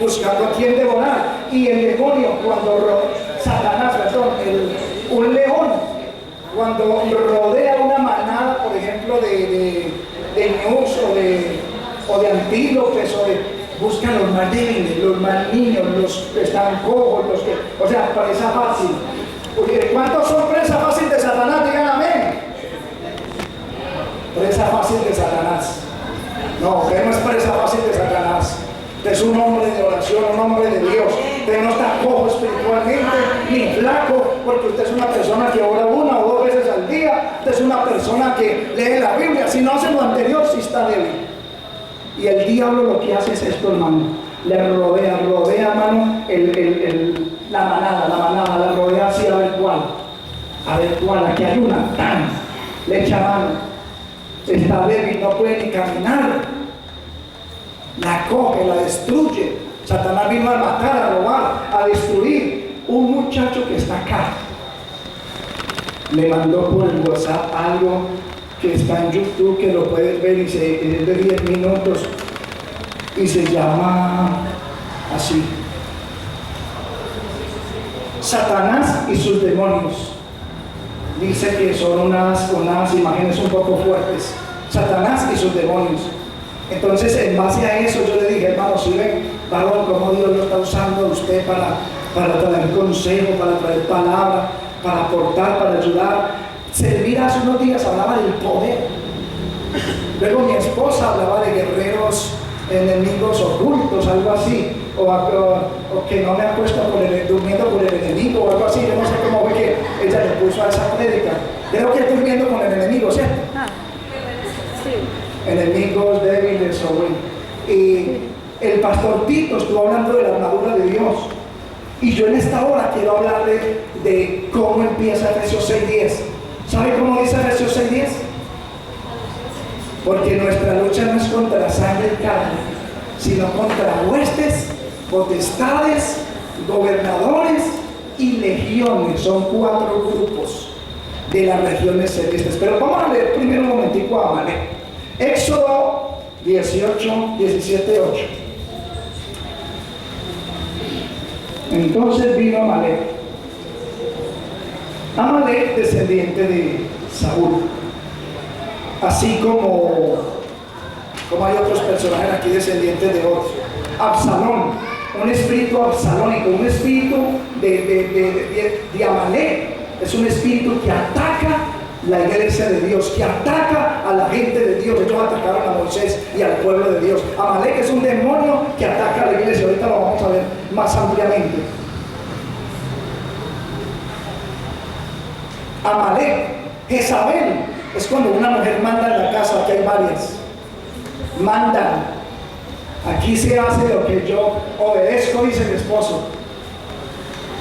buscando a quien devorar. Y el demonio, Satanás, perdón, un león, cuando rodea una manada, por ejemplo, de ñus o de antílopes, buscan los más débiles, los más niños, los que están cojos, o sea, presa fácil. ¿Cuántos son presa fácil de Satanás? Digan amén. Presa fácil de Satanás. No, usted no es presa fácil de Satanás. Usted es un hombre de oración, un hombre de Dios. Usted no está cojo espiritualmente, ni flaco, porque usted es una persona que ora 1 o 2 veces al día. Usted es una persona que lee la Biblia. Si no hace lo anterior, sí está débil. Y el diablo lo que hace es esto, hermano. Le rodea, hermano, la manada, la rodea así a ver cuál, aquí hay una, ¡tan! Le echa mano. Está débil, no puede ni caminar. La coge, la destruye. Satanás vino a matar, a robar, a destruir. Un muchacho que está acá me mandó por el WhatsApp algo que está en YouTube, que lo puedes ver, y es de 10 minutos y se llama así: Satanás y sus demonios. Dice que son unas imágenes un poco fuertes. Satanás y sus demonios. Entonces, en base a eso, yo le dije, hermano, si ven, varón, cómo Dios lo está usando a usted para traer consejo, para traer palabra, para aportar, para ayudar. Servir hace unos días hablaba del poder. Luego mi esposa hablaba de guerreros enemigos ocultos, algo así, o que no me acuesto durmiendo por el enemigo, o algo así. Yo no sé cómo fue que ella le puso a esa prédica. Creo que estoy durmiendo con el enemigo, ¿cierto? Sí. Enemigos débiles o bueno. Y el pastor Tito estuvo hablando de la armadura de Dios. Y yo en esta hora quiero hablarle de cómo empieza Efesios 6:10. ¿Sabe cómo dice Efesios 6:10? Porque nuestra lucha no es contra la sangre y carne, sino contra huestes, potestades, gobernadores y legiones. Son 4 grupos de las regiones celestes. Pero vamos a leer primero un momentico a Amalek. Éxodo 18, 17, 8. Entonces vino Amalek. Amalek, descendiente de Saúl. Así como hay otros personajes aquí descendientes de otros. Absalón, un espíritu absalónico, un espíritu de Amalek. Es un espíritu que ataca la iglesia de Dios, que ataca a la gente de Dios. Ellos atacaron a Moisés y al pueblo de Dios. Amalek es un demonio que ataca a la iglesia. Ahorita lo vamos a ver más ampliamente. Amalek, Jezabel, es cuando una mujer manda en la casa. Aquí hay varias. Mandan. Aquí se hace lo que yo obedezco, dice el esposo.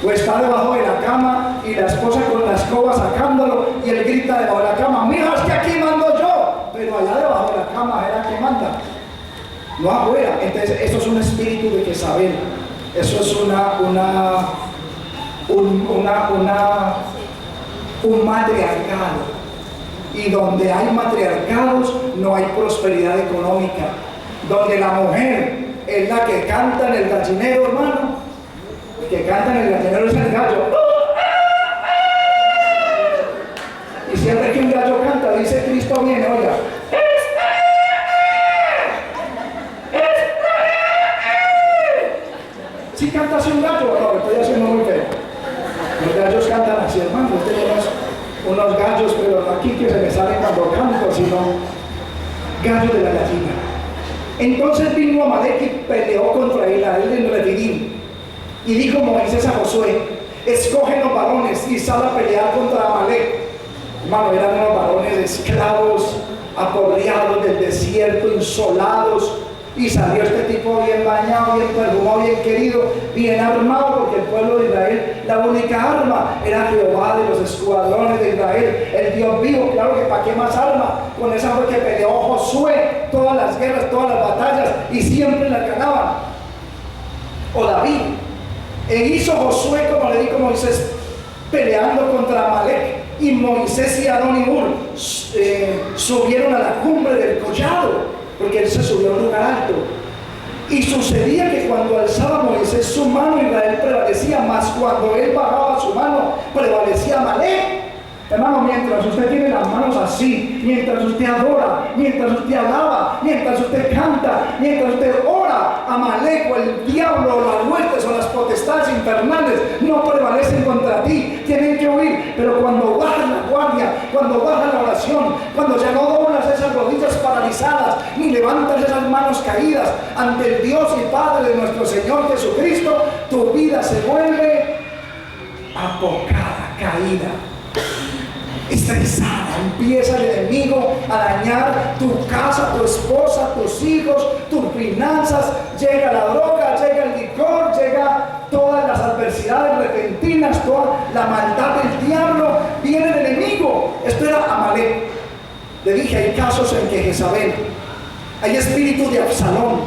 O está debajo de la cama y la esposa con la escoba sacándolo y él grita debajo de la cama: mira, es que aquí mando yo. Pero allá debajo de la cama era que manda, no afuera. Entonces eso es un espíritu de Jezabel. Eso es un matriarcado. Y donde hay matriarcados no hay prosperidad económica. Donde la mujer es la que canta en el gallinero, hermano. El que canta en el gallinero es el gallo. Y siempre que un gallo canta, dice: Cristo viene, oiga. ¿Sí canta así un gallo? No, lo estoy haciendo muy feo. Los gallos cantan así, hermano. Tenemos unos gallos, pero no aquí que se me salen cuando canto, sino gallos de la gallina. Entonces vino Amalek y peleó contra Israel en Refidim. Y dijo Moisés a Josué: escoge los varones y sal a pelear contra Amalek. Hermano, eran unos varones esclavos, aporreados del desierto, insolados. Y salió este tipo bien bañado, bien perfumado, bien querido, bien armado, porque el pueblo de Israel, la única arma era Jehová de los escuadrones de Israel, el Dios vivo. Claro que para qué más arma. Con esa fue que peleó Josué todas las guerras, todas las batallas, y siempre las ganaban. O David. E hizo Josué, como le dijo Moisés, peleando contra Amalek. Y Moisés y Aarón y Hur subieron a la cumbre del collado, porque él se subió a un lugar alto. Y sucedía que cuando alzaba Moisés su mano, Israel prevalecía, mas cuando él bajaba su mano, prevalecía Amalek. Hermano, mientras usted tiene las manos así, mientras usted adora, mientras usted alaba, mientras usted canta, mientras usted ora, Amalek o el diablo o las huestes o las potestades infernales no prevalecen contra ti, tienen que huir. Pero cuando bajas la guardia, cuando bajas la oración, cuando ya no doblas esas rodillas paralizadas, ni levantas esas manos caídas ante el Dios y Padre de nuestro Señor Jesucristo, tu vida se vuelve apocada, caída, estresada. Empieza el enemigo a dañar tu casa, tu esposa, tus hijos, tus finanzas. Llega la droga, llega el licor, llega todas las adversidades repentinas, toda la maldad del diablo. Viene el enemigo. Esto era Amalek. Le dije, hay casos en que Jezabel, hay espíritu de Absalón.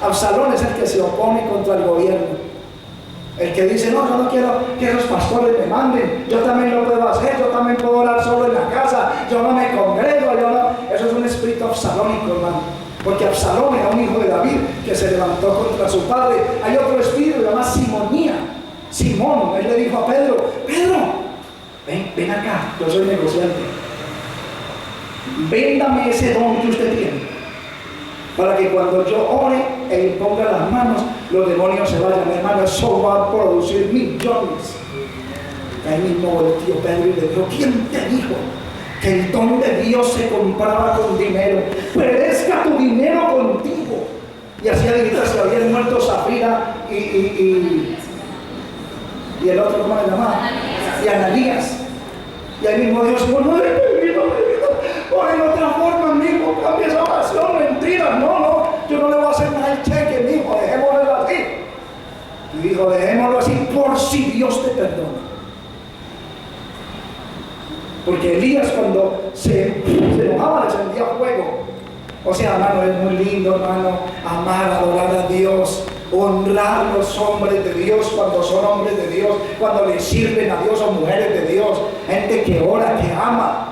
Absalón es el que se opone contra el gobierno. El que dice, no, yo no quiero que esos pastores me manden, yo también lo puedo hacer, yo también puedo orar solo en la casa, yo no me congrego, yo no. Eso es un espíritu absalónico, hermano. Porque Absalón era un hijo de David que se levantó contra su padre. Hay otro espíritu llamado Simonía. Simón, él le dijo a Pedro, Pedro, ven acá, yo soy negociante. Véndame ese don que usted tiene, para que cuando yo ore e imponga las manos, los demonios se vayan. Hermano, eso va a producir millones. Ahí mismo volteó Pedro y le dijo, ¿quién te dijo que el don de Dios se compraba con dinero? Perezca tu dinero contigo. Y así ahorita se habían muerto Zafira y el otro, ¿cómo se llama? Y Ananías. Y ahí mismo Dios dijo, no, o en otra forma, mismo, cambia esa oración, mentiras, no, yo no le voy a hacer nada al cheque, mismo, dejémoslo así. Y dijo, dejémoslo así por si Dios te perdona. Porque Elías cuando se enojaba le encendía fuego. O sea, hermano, es muy lindo, hermano, amar, adorar a Dios, honrar a los hombres de Dios cuando son hombres de Dios, cuando le sirven a Dios o mujeres de Dios, gente que ora, que ama.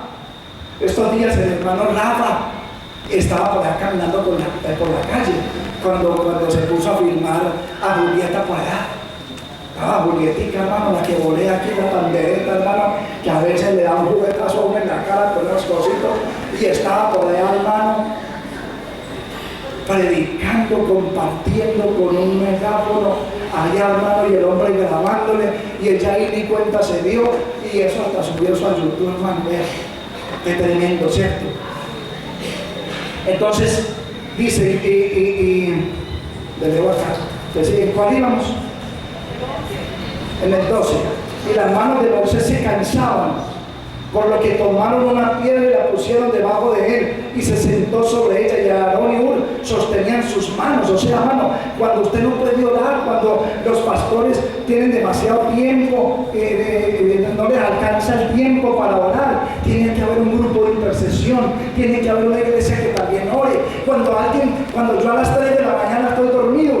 Estos días el hermano Rafa estaba por allá caminando por la calle cuando se puso a filmar a Julieta por allá. Estaba Julietica, hermano, la que volea aquí, la pandereta, hermano, que a veces le da un juguetazo a uno en la cara con unos cositos, y estaba por allá, hermano, predicando, compartiendo con un megáfono allá, hermano, y el hombre grabándole, y ella ahí ni cuenta se dio, y eso hasta subió a YouTube, hermano. Qué tremendo, ¿cierto? Entonces dice, le debo acá, entonces, ¿en cuál íbamos? En el 12. Y las manos de Moisés se cansaban, por lo que tomaron una piedra y la pusieron debajo de él, y se sentó sobre ella, y Aarón y Hur sostenían sus manos. O sea, hermano, cuando usted no puede orar, cuando los pastores tienen demasiado tiempo, no les alcanza el tiempo para orar, tiene que haber un grupo de intercesión, tiene que haber una iglesia que también ore. Cuando yo a las 3 de la mañana estoy dormido,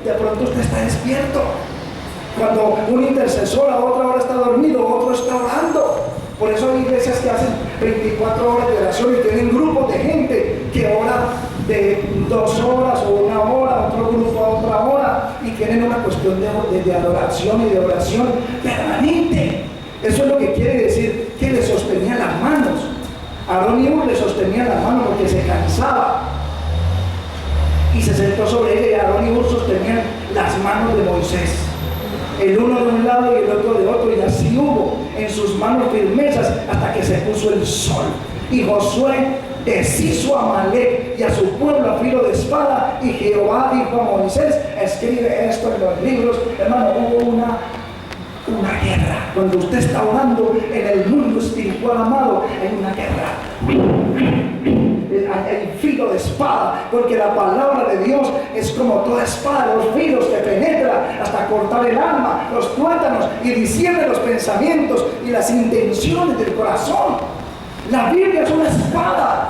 de pronto usted está despierto. Cuando un intercesor a otra hora está dormido, otro está orando. Por eso hay iglesias que hacen 24 horas de oración y tienen grupos de gente que ora de 2 horas o 1 hora, otro grupo a otra hora, y tienen una cuestión de adoración y de oración permanente. Eso es lo que quiere decir que le sostenían las manos. Aarón y Hur le sostenían las manos porque se cansaba. Y se sentó sobre ella, y Aarón y Hur sostenían las manos de Moisés, el uno de un lado y el otro de otro, y así hubo en sus manos firmezas hasta que se puso el sol. Y Josué deshizo a Amalek y a su pueblo a filo de espada, y Jehová dijo a Moisés, escribe esto en los libros. Hermano, hubo una guerra. Cuando usted está orando en el mundo espiritual, amado, hay una guerra. Hay filo de espada, porque la palabra de Dios es como toda espada, los filos que penetra hasta cortar el alma, los tuétanos, y discierne los pensamientos y las intenciones del corazón. La Biblia es una espada.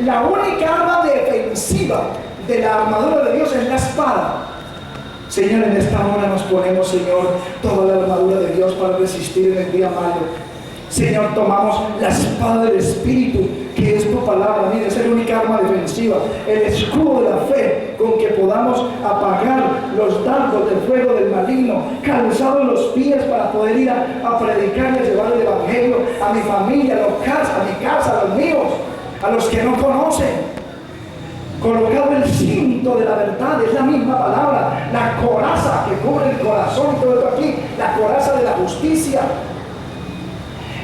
La única arma defensiva de la armadura de Dios es la espada. Señor, en esta hora nos ponemos, Señor, toda la armadura de Dios para resistir en el día malo. Señor, tomamos la espada del Espíritu, que es tu palabra. Mira, es el única arma defensiva, el escudo de la fe con que podamos apagar los dardos del fuego del maligno, calzados los pies para poder ir a predicar y a llevar el evangelio a mi familia, a mi casa, a los míos, a los que no conocen. Colocado el cinto de la verdad, es la misma palabra, la coraza que cubre el corazón, todo esto aquí, la coraza de la justicia,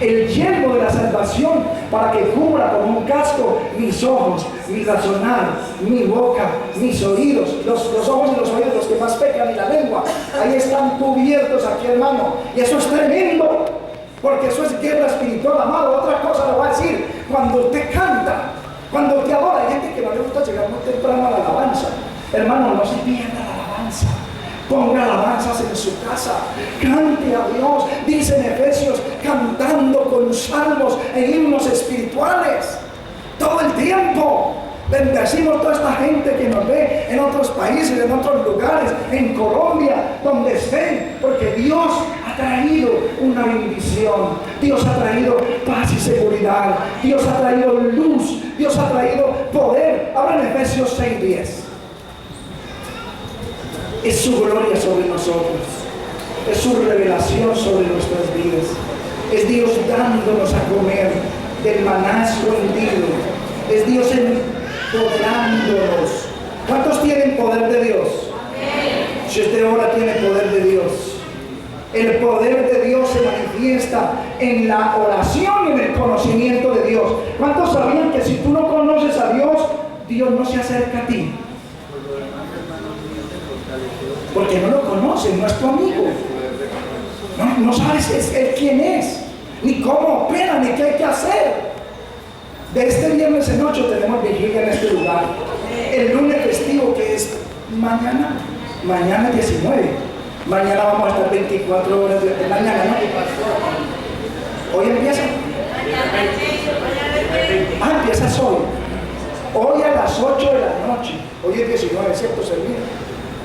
el yelmo de la salvación para que cubra como un casco mis ojos, mi razonar, mi boca, mis oídos, los ojos y los oídos, los que más pecan, y la lengua, ahí están cubiertos aquí, hermano, y eso es tremendo, porque eso es guerra espiritual, amado. Otra cosa lo va a decir, cuando usted canta, cuando te adora. Hay gente que no le gusta llegar muy temprano a la alabanza. Hermano, no se pierda la alabanza. Ponga alabanzas en su casa. Cante a Dios. Dice en Efesios, cantando con salmos e himnos espirituales. Todo el tiempo. Bendecimos toda esta gente que nos ve en otros países, en otros lugares, en Colombia, donde estén, porque Dios ha traído una bendición, Dios ha traído paz y seguridad, Dios ha traído luz, Dios ha traído poder. Ahora en Efesios 6:10, es su gloria sobre nosotros, es su revelación sobre nuestras vidas, es Dios dándonos a comer del maná escondido, es Dios empoderándonos. ¿Cuántos tienen poder de Dios? Si usted ahora tiene poder de Dios, el poder de Dios se manifiesta en la oración y en el conocimiento de Dios. ¿Cuántos sabían que si tú no conoces a Dios, Dios no se acerca a ti? Porque no lo conoces, no es tu amigo. No sabes él quién es, ni cómo opera, ni qué hay que hacer. De este viernes en 8 tenemos vigilia en este lugar. El lunes festivo, que es mañana 19. Mañana vamos a estar 24 horas de mañana, ¿no? ¿Hoy empieza? Empiezas hoy. Hoy a las 8 de la noche. Hoy es 19, ¿cierto, Servín?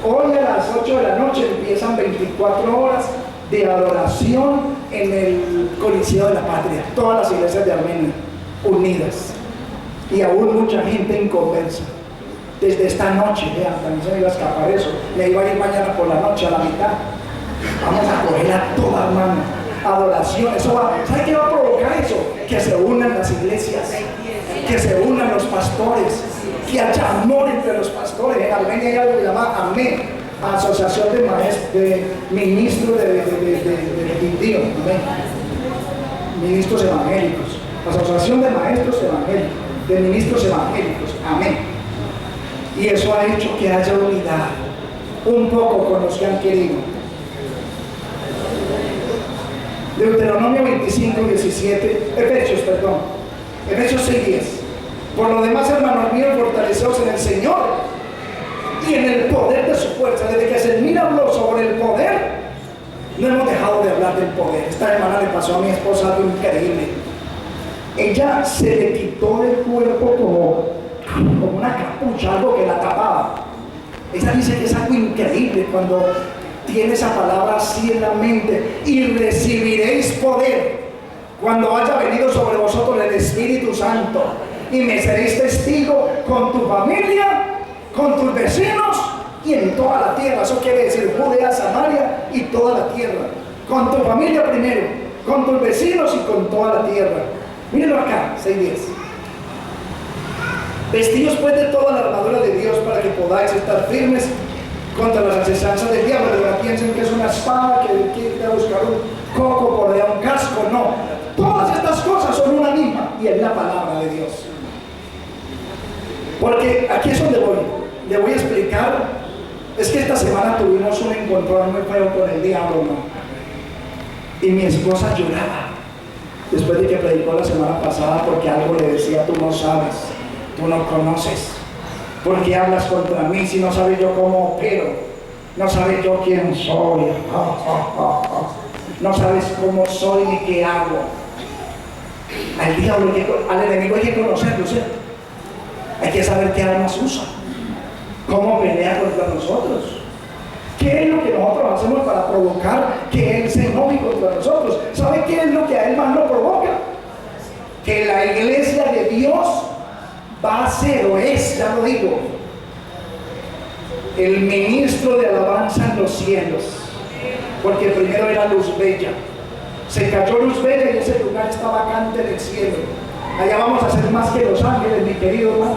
Hoy a las 8 de la noche empiezan 24 horas de adoración en el Coliseo de la Patria. Todas las iglesias de Armenia unidas, y aún mucha gente inconversa. Desde esta noche, vean, también se me iba a escapar eso, me iba a ir mañana por la noche a la mitad. Vamos a coger a toda mano, adoración. Eso va, ¿sabe qué va a provocar eso? Que se unan las iglesias, que se unan los pastores, que haya amor entre los pastores. En Armenia hay algo que se llama AME, Asociación de Maestros, de Ministros de Quindío, Ministros Evangélicos. Asociación de Maestros Evangélicos, de Ministros Evangélicos, amén. Y eso ha hecho que haya unidad, un poco con los que han querido. Deuteronomio 25:17, Efesios 6:10. Por lo demás, hermanos míos, fortaleceos en el Señor y en el poder de su fuerza. Desde que Selmira habló sobre el poder, no hemos dejado de hablar del poder. Esta semana le pasó a mi esposa algo increíble. Ella se le quitó del cuerpo como una capucha, algo que la tapaba. Ella dice que es algo increíble cuando tiene esa palabra así en la mente: y recibiréis poder cuando haya venido sobre vosotros el Espíritu Santo, y me seréis testigo con tu familia, con tus vecinos y en toda la tierra. Eso quiere decir Judea, Samaria y toda la tierra. Con tu familia primero, con tus vecinos y con toda la tierra. Mírenlo acá, 6:10. Vestidos pues de toda la armadura de Dios para que podáis estar firmes contra las asechanzas del diablo. De verdad piensen que es una espada, que quiere buscar un coco por allá, un casco. No, todas estas cosas son una misma, y es la palabra de Dios. Porque aquí es donde voy. Le voy a explicar. Es que esta semana tuvimos un encontrón muy feo con el diablo, ¿no? Y mi esposa lloraba después de que predicó la semana pasada, porque algo le decía: tú no sabes, tú no conoces, ¿por qué hablas contra mí si no sabes yo cómo opero? No sabes yo quién soy, no sabes cómo soy ni qué hago. Al diablo, al enemigo hay que conocerlo, ¿cierto? Hay que saber qué armas usa, cómo pelea contra nosotros, qué es lo que nosotros hacemos para provocar que Él se enoje contra nosotros. ¿Sabe qué es lo que a Él más lo provoca? Que la iglesia de Dios Dios va a ser o es, ya lo digo, el ministro de alabanza en los cielos, porque primero era luz bella, se cayó luz bella y ese lugar está vacante en el cielo. Allá vamos a ser más que los ángeles, mi querido hermano.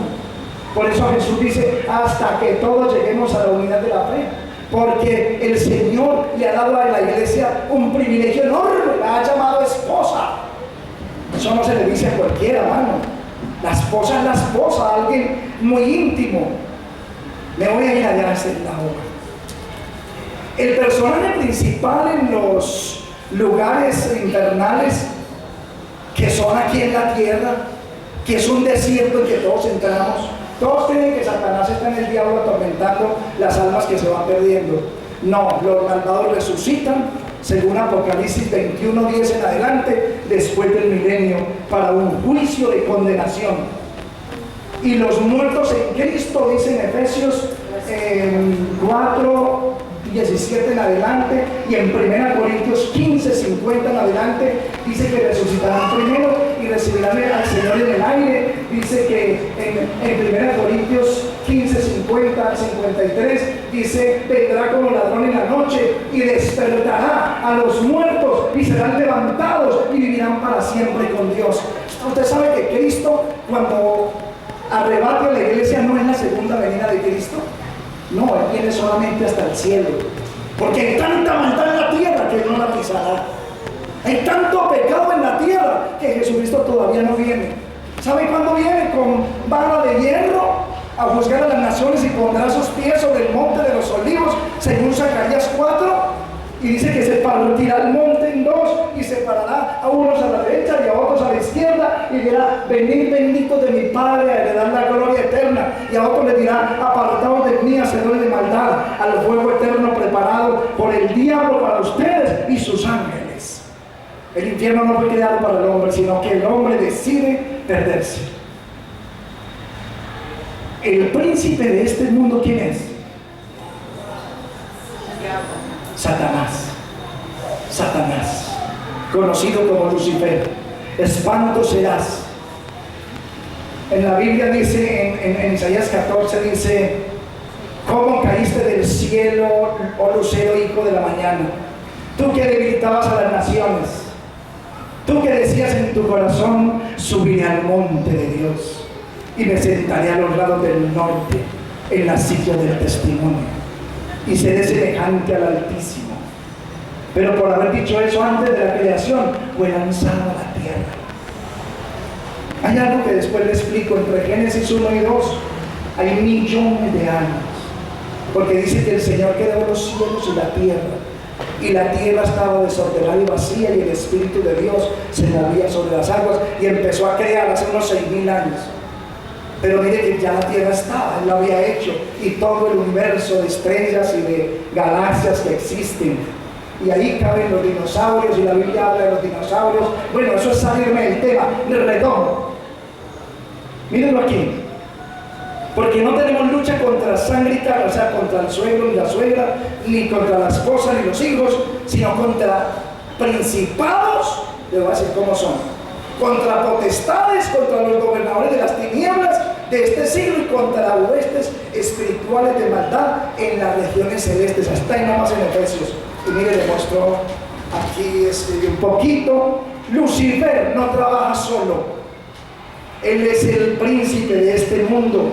Por eso Jesús dice, hasta que todos lleguemos a la unidad de la fe, porque el Señor le ha dado a la iglesia un privilegio enorme, la ha llamado esposa. Eso no se le dice a cualquiera, hermano. La esposa es la esposa, alguien muy íntimo. Me voy a ir allá a ese lado. El personaje principal en los lugares infernales que son aquí en la tierra, que es un desierto en que todos entramos. Todos creen que Satanás está en el diablo atormentando las almas que se van perdiendo. No, los malvados resucitan, según Apocalipsis 21:10 en adelante, después del milenio, para un juicio de condenación. Y los muertos en Cristo, dice en Efesios 4:17 en adelante, y en 1 Corintios 15:50 en adelante, dice que resucitarán primero y recibirán al Señor en el aire. Dice que en 1 Corintios 15:50, 53, dice, vendrá como ladrón en la noche y despertará a los muertos y serán levantados y vivirán para siempre con Dios. Usted sabe que Cristo, cuando arrebate a la iglesia, no es la segunda venida de Cristo. No, Él viene solamente hasta el cielo, porque hay tanta maldad en la tierra que Él no la pisará. Hay tanto pecado en la tierra que Jesucristo todavía no viene. ¿Sabe cuándo viene? Con vara de hierro a juzgar a las naciones y pondrá sus pies sobre el monte de los olivos, según Zacarías 4. Y dice que se partirá el monte en dos y separará a unos a la derecha y a otros a la izquierda, y dirá, venid benditos de mi Padre a heredar la gloria eterna. Y a otros le dirá, apartados de mí, hacedores de maldad, al fuego eterno preparado por el diablo para ustedes y sus ángeles. El infierno no fue creado para el hombre, sino que el hombre decide perderse. El príncipe de este mundo, ¿quién es? Satanás. Satanás, conocido como Lucifer. Espanto serás. En la Biblia dice, en Isaías 14 dice, ¿cómo caíste del cielo, oh lucero, hijo de la mañana? Tú que debilitabas a las naciones, tú que decías en tu corazón, subiré al monte de Dios y me sentaré a los lados del norte, en la silla del testimonio, y seré semejante al Altísimo. Pero por haber dicho eso antes de la creación, fue lanzado a la tierra. Hay algo que después le explico. Entre Génesis 1 y 2 hay millones de años, porque dice que el Señor creó los cielos y la tierra estaba desordenada y vacía, y el Espíritu de Dios se movía sobre las aguas, y empezó a crear hace unos 6.000 años. Pero mire que ya la tierra estaba, Él lo había hecho, y todo el universo de estrellas y de galaxias que existen. Y ahí caben los dinosaurios, y la Biblia habla de los dinosaurios. Bueno, eso es salirme del tema, del redondo. Mírenlo aquí. Porque no tenemos lucha contra sangre y carne, o sea, contra el suegro ni la suegra, ni contra la esposa ni los hijos, sino contra principados, les voy a decir cómo son, contra potestades, contra los gobernadores de las tinieblas de este siglo, y contra huestes espirituales de maldad en las regiones celestes. Hasta ahí nomás en Efesios. Y mire, le muestro aquí un poquito. Lucifer no trabaja solo. Él es el príncipe de este mundo.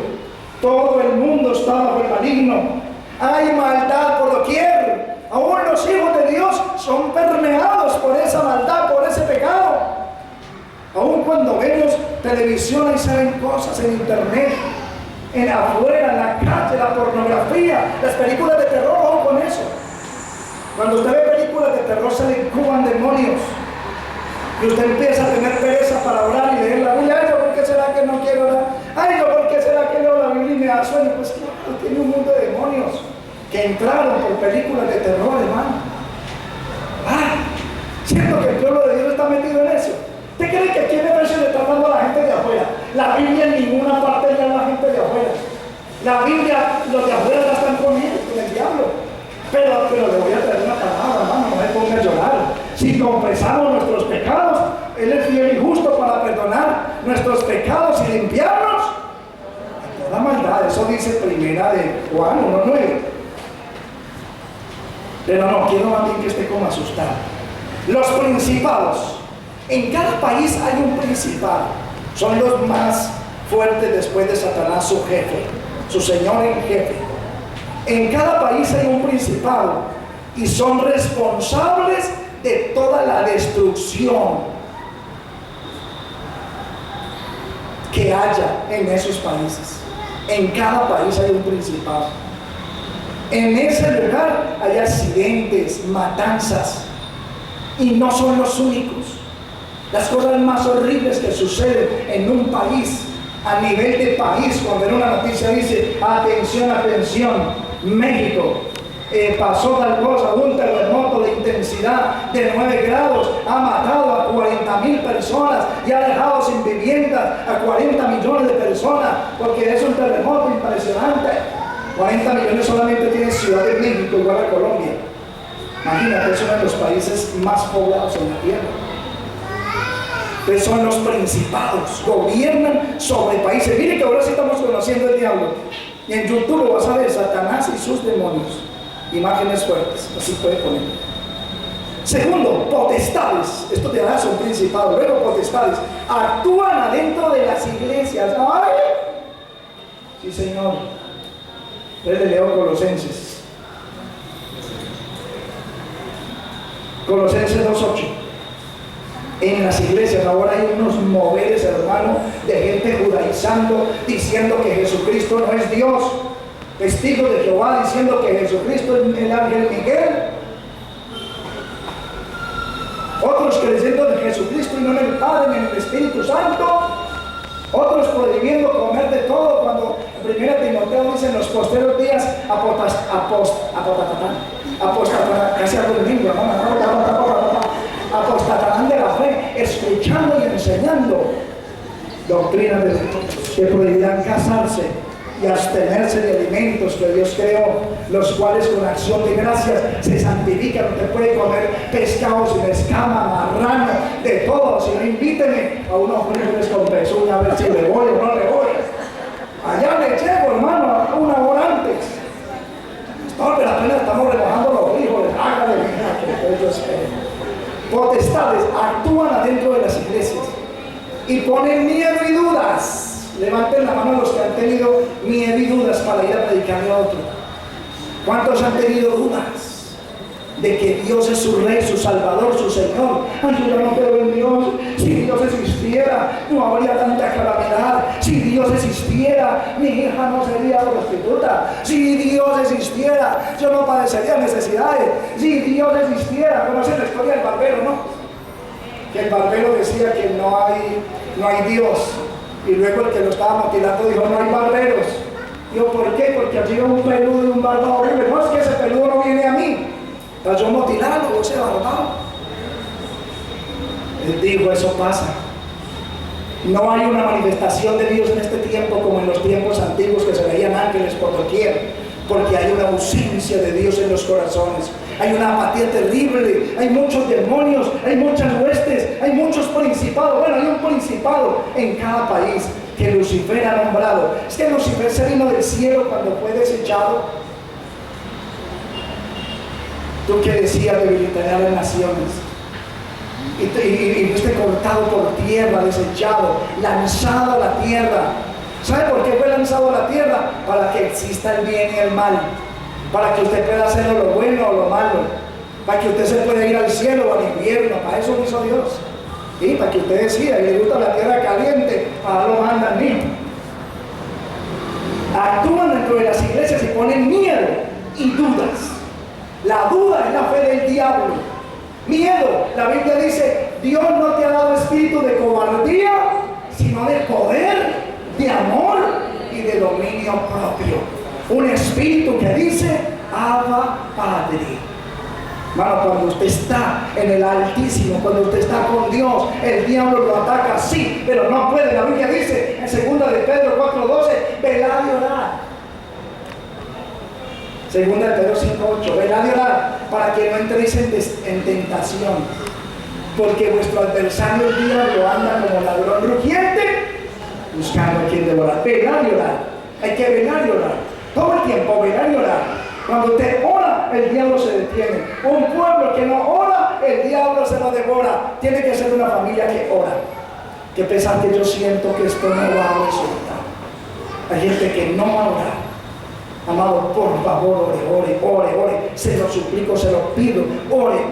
Todo el mundo está bajo el maligno. Hay maldad por doquier. Aún los hijos de Dios son permeados por esa maldad, por ese pecado. Aún cuando vemos televisión, ahí salen cosas en internet, en afuera, en la calle, la pornografía, las películas de terror. Ojo con eso. Cuando usted ve películas de terror, se le incuban demonios, y usted empieza a tener pereza para orar y leer la Biblia. Ay, ¿yo por qué será que no quiero orar? Ay, ¿yo por qué será que leo la Biblia y me da sueño? Pues claro, tiene un mundo de demonios que entraron por películas de terror, hermano. ¿Cierto que el pueblo de Dios está metido en eso? ¿Usted cree que aquí en Efesios le está hablando a la gente de afuera? La Biblia en ninguna parte le habla a la gente de afuera. La Biblia, los de afuera la están comiendo con el diablo. Pero le voy a traer una palabra, hermano, no me ponga a llorar. Si confesamos nuestros pecados, Él es fiel y justo para perdonar nuestros pecados y limpiarnos de toda maldad. Eso dice primera de Juan 1:9. Pero no, quiero más bien que esté como asustado. Los principados. En cada país hay un principado. Son los más fuertes después de Satanás, su jefe, su señor en jefe. En cada país hay un principado y son responsables de toda la destrucción que haya en esos países. En cada país hay un principado. En ese lugar hay accidentes, matanzas, y no son los únicos. Las cosas más horribles que suceden en un país, a nivel de país, cuando en una noticia dice, atención, atención, México, pasó tal cosa, un terremoto de intensidad de 9 grados, ha matado a 40,000 personas y ha dejado sin viviendas a 40 millones de personas, porque es un terremoto impresionante. 40 millones solamente tiene Ciudad de México, igual a Colombia. Imagínate, es uno de los países más poblados en la tierra. Entonces son los principados, gobiernan sobre países. Miren que ahora sí estamos conociendo el diablo. Y en YouTube lo vas a ver, Satanás y sus demonios. Imágenes fuertes, así puede poner. Segundo, potestades. Esto te da son principados. Luego potestades. Actúan adentro de las iglesias. ¡Ay! Sí, Señor. Le leo Colosenses. Colosenses 2:8. En las iglesias ahora hay unos moveres, hermano, de gente judaizando, diciendo que Jesucristo no es Dios. Testigos de Jehová diciendo que Jesucristo es el ángel Miguel. Otros creyendo en Jesucristo y no en el Padre, ni en el Espíritu Santo. Otros prohibiendo comer de todo, cuando en 1 Timoteo dice en los posteros días apostatarán de la fe, escuchando y enseñando doctrinas que prohibirán casarse y abstenerse de alimentos que Dios creó, los cuales con acción de gracias se santifican. Usted puede comer pescado sin escama, marrano, de todo. Si no, invíteme a unos frijoles con pezuña a ver si le voy o no le voy. Allá le llego, hermano, una hora antes. No, pero apenas estamos rebajando los frijoles. Hágale, mira, que yo espero. Potestades actúan adentro de las iglesias y ponen miedo y dudas. Levanten la mano los que han tenido miedo y dudas para ir a predicarle a otro. ¿Cuántos han tenido dudas de que Dios es su Rey, su Salvador, su Señor? Ay, yo no creo en Dios. Si Dios existiera, no habría tanta calamidad. Si Dios existiera, mi hija no sería prostituta. Si Dios existiera, yo no padecería necesidades. Si Dios existiera, conocen la historia del barbero, ¿no? Que el barbero decía que no hay Dios. Y luego el que lo estaba mutilando dijo, no hay barberos. Digo, ¿por qué? Porque allí va un peludo y un barbado horrible. No, es que ese peludo no viene a mí. Para yo mutilarlo, ese barbado. Él dijo, eso pasa. No hay una manifestación de Dios en este tiempo como en los tiempos antiguos que se veían ángeles por doquier, porque hay una ausencia de Dios en los corazones. Hay una apatía terrible, hay muchos demonios, hay muchas huestes, hay muchos principados. Bueno, hay un principado en cada país que Lucifer ha nombrado. Es que Lucifer se vino del cielo cuando fue desechado. Tú que decías debilitaré a las naciones. Y fuiste cortado por tierra, desechado, lanzado a la tierra. ¿Sabe por qué fue lanzado a la tierra? Para que exista el bien y el mal. Para que usted pueda hacer lo bueno o lo malo. Para que usted se pueda ir al cielo o al infierno. Para eso lo hizo Dios. Y para que usted decida, y le gusta la tierra caliente, para lo mandan mismo. Actúan dentro de las iglesias y ponen miedo y dudas. La duda es la fe del diablo. Miedo, la Biblia dice, Dios no te ha dado espíritu de cobardía, sino de poder, de amor y de dominio propio. Un espíritu que dice, Abba Padre. Hermano, cuando usted está en el Altísimo, cuando usted está con Dios, el diablo lo ataca, sí, pero no puede. La Biblia dice en 2 de Pedro 4:12, velad y orad. 2 de Pedro 5:8, velad y orad para que no entréis en tentación, porque vuestro adversario el diablo anda como ladrón rugiente, buscando a quien devorar. Velar y orar. Hay que velar y orar. Todo el tiempo, velar y orar. Cuando usted ora, el diablo se detiene. Un pueblo que no ora, el diablo se lo devora. Tiene que ser una familia que ora. Que pesar que yo siento que esto no va a resultar. Hay gente que no va a orar. Amado, por favor, ore. Se lo suplico, se lo pido. Ore.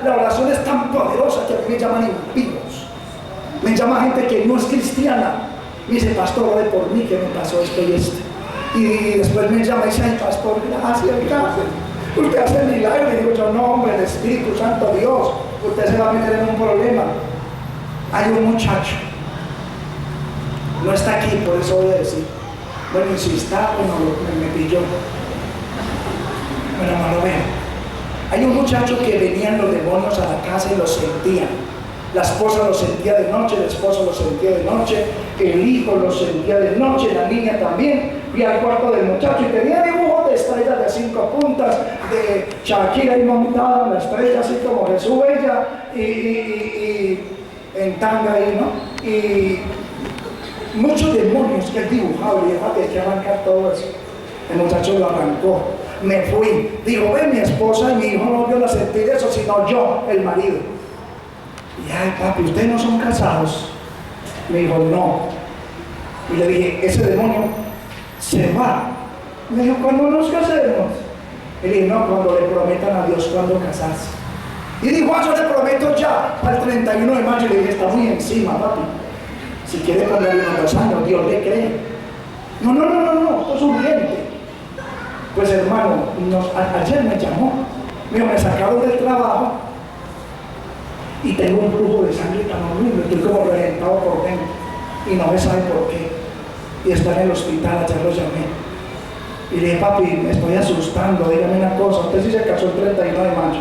La oración es tan poderosa que a mí me llaman impíos. Me llama gente que no es cristiana. Me dice, pastor, ore por mí, que me pasó esto y esto. Y después me llama y dice, ay, pastor, gracias. Usted hace milagros. Y digo yo, no, hombre, el Espíritu Santo, Dios, usted se va a meter en un problema. Hay un muchacho, no está aquí, por eso voy a decir. Bueno, y si está, bueno, me pilló. Bueno, no lo veo. Hay un muchacho que venían los demonios a la casa y los sentían. La esposa lo sentía de noche, el esposo lo sentía de noche, el hijo lo sentía de noche, la niña también. Fui al cuarto del muchacho y tenía dibujos de estrellas de 5 puntas, de Shakira ahí montada en la estrella, así como Jesús ella, y en tanga ahí, ¿no? Y muchos demonios que él dibujaba, y dejaba de que arrancar todo eso. El muchacho lo arrancó. Me fui. Digo, ven, mi esposa y mi hijo no vio a sentir eso, sino yo, el marido. Y ay, papi, ¿ustedes no son casados? Me dijo, no. Y le dije, ese demonio se va. Me dijo, ¿cuándo nos casemos? Y le dije, no, cuando le prometan a Dios cuándo casarse. Y dijo, yo le prometo ya, para el 31 de mayo. Y le dije, está muy encima, papi. Si quiere ponerle unos 2 años, Dios le cree. No, esto es urgente. Pues hermano, ayer me llamó. Me dijo, me sacaron del trabajo y tengo un flujo de sangre tan horrible, estoy como reventado por dentro y no se sabe por qué. Y está en el hospital, ayer lo llamé. Y le dije, papi, me estoy asustando, dígame una cosa, usted sí se casó el 31 de mayo.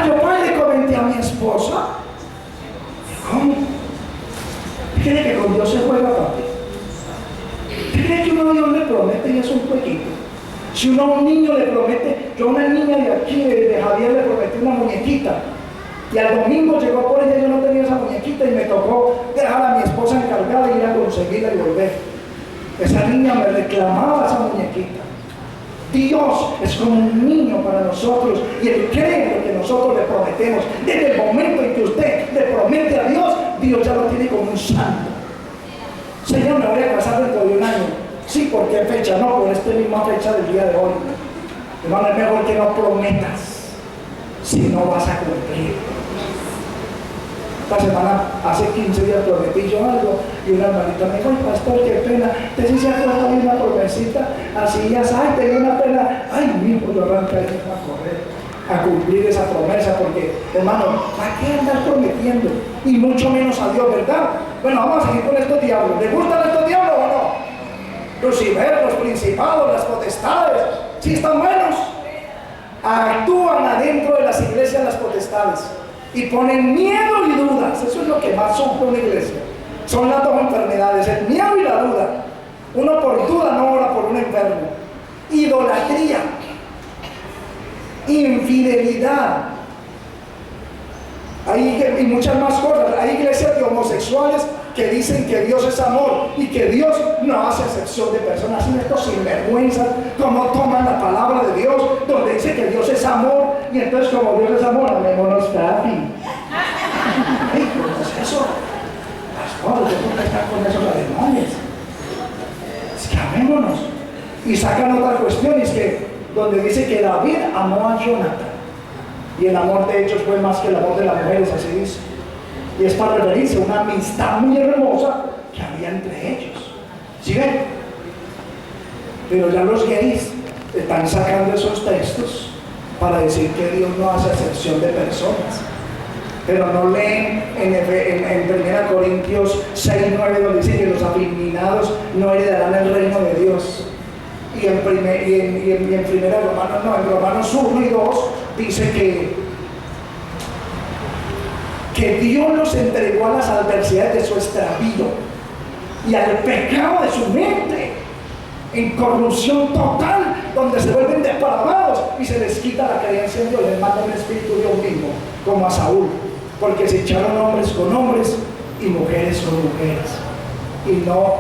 Yo le comenté a mi esposa. ¿Cómo? ¿Cree que con Dios se juega, papi? ¿Cree que uno a Dios le promete y es un jueguito? Si uno a un niño le promete, yo a una niña de aquí, de Javier, le prometí una muñequita. Y al domingo llegó por ella, yo no tenía esa muñequita y me tocó dejar a mi esposa encargada y ir a conseguirla y volver. Esa niña me reclamaba esa muñequita. Dios es como un niño para nosotros y Él cree en lo que nosotros le prometemos. Desde el momento en que usted le promete a Dios, Dios ya lo tiene como un santo. Señor, me voy a casar dentro de 1 año. Sí, ¿por qué fecha? No, por esta misma fecha del día de hoy. Hermano, es mejor que no prometas si no vas a cumplir. Esta semana, hace 15 días prometí yo algo y una hermanita me dijo, ay, pastor, qué pena, ¿usted sí se acuerda de una promesita? Así ya sabe, tenía una pena. Ay, mi hijo, yo arranca a correr, a cumplir esa promesa, porque, hermano, ¿para qué andar prometiendo? Y mucho menos a Dios, ¿verdad? Bueno, vamos a seguir con estos diablos. ¿Les gustan estos diablos o no? Lucifer, los principados, las potestades, ¿sí están buenos? Actúan adentro de las iglesias las potestades y ponen miedo y dudas. Eso es lo que más sufre una iglesia. Son las 2 enfermedades, el miedo y la duda. Uno por duda no ora por un enfermo. Idolatría, infidelidad, y muchas más cosas. Hay iglesias de homosexuales que dicen que Dios es amor y que Dios no hace excepción de personas. Y estos sinvergüenzas, como toman la palabra de Dios, donde dice que Dios es amor, y entonces como Dios es amor, amémonos, papi. Ay, ¿cómo es eso? Pastor, ¿usted por qué está con esos demonios? Es que amémonos. Y sacan otra cuestión, es que donde dice que David amó a Jonathan, y el amor de ellos fue más que el amor de las mujeres, así dice. Y es para referirse a una amistad muy hermosa que había entre ellos. ¿Sí ven? Pero ya los gays están sacando esos textos para decir que Dios no hace excepción de personas. Pero no leen en 1 Corintios 6:9, donde dice que los afeminados no heredarán el reino de Dios. Y en Romanos 1 y 2 dice que Dios los entregó a las adversidades de su extravío y al pecado de su mente, en corrupción total, donde se vuelven depravados y se les quita la creencia en Dios, les manda el Espíritu Dios mismo, como a Saúl, porque se echaron hombres con hombres y mujeres son mujeres. Y no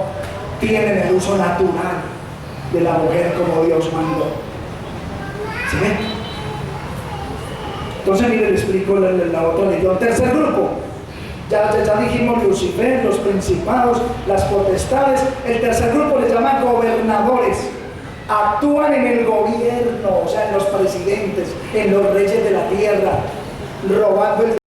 tienen el uso natural de la mujer como Dios mandó. ¿Sí ven? Entonces, mire, le explico la otra lección. Tercer grupo. Ya dijimos Lucifer, los principados, las potestades. El tercer grupo les llaman gobernadores. Actúan en el gobierno, o sea, en los presidentes, en los reyes de la tierra, robando el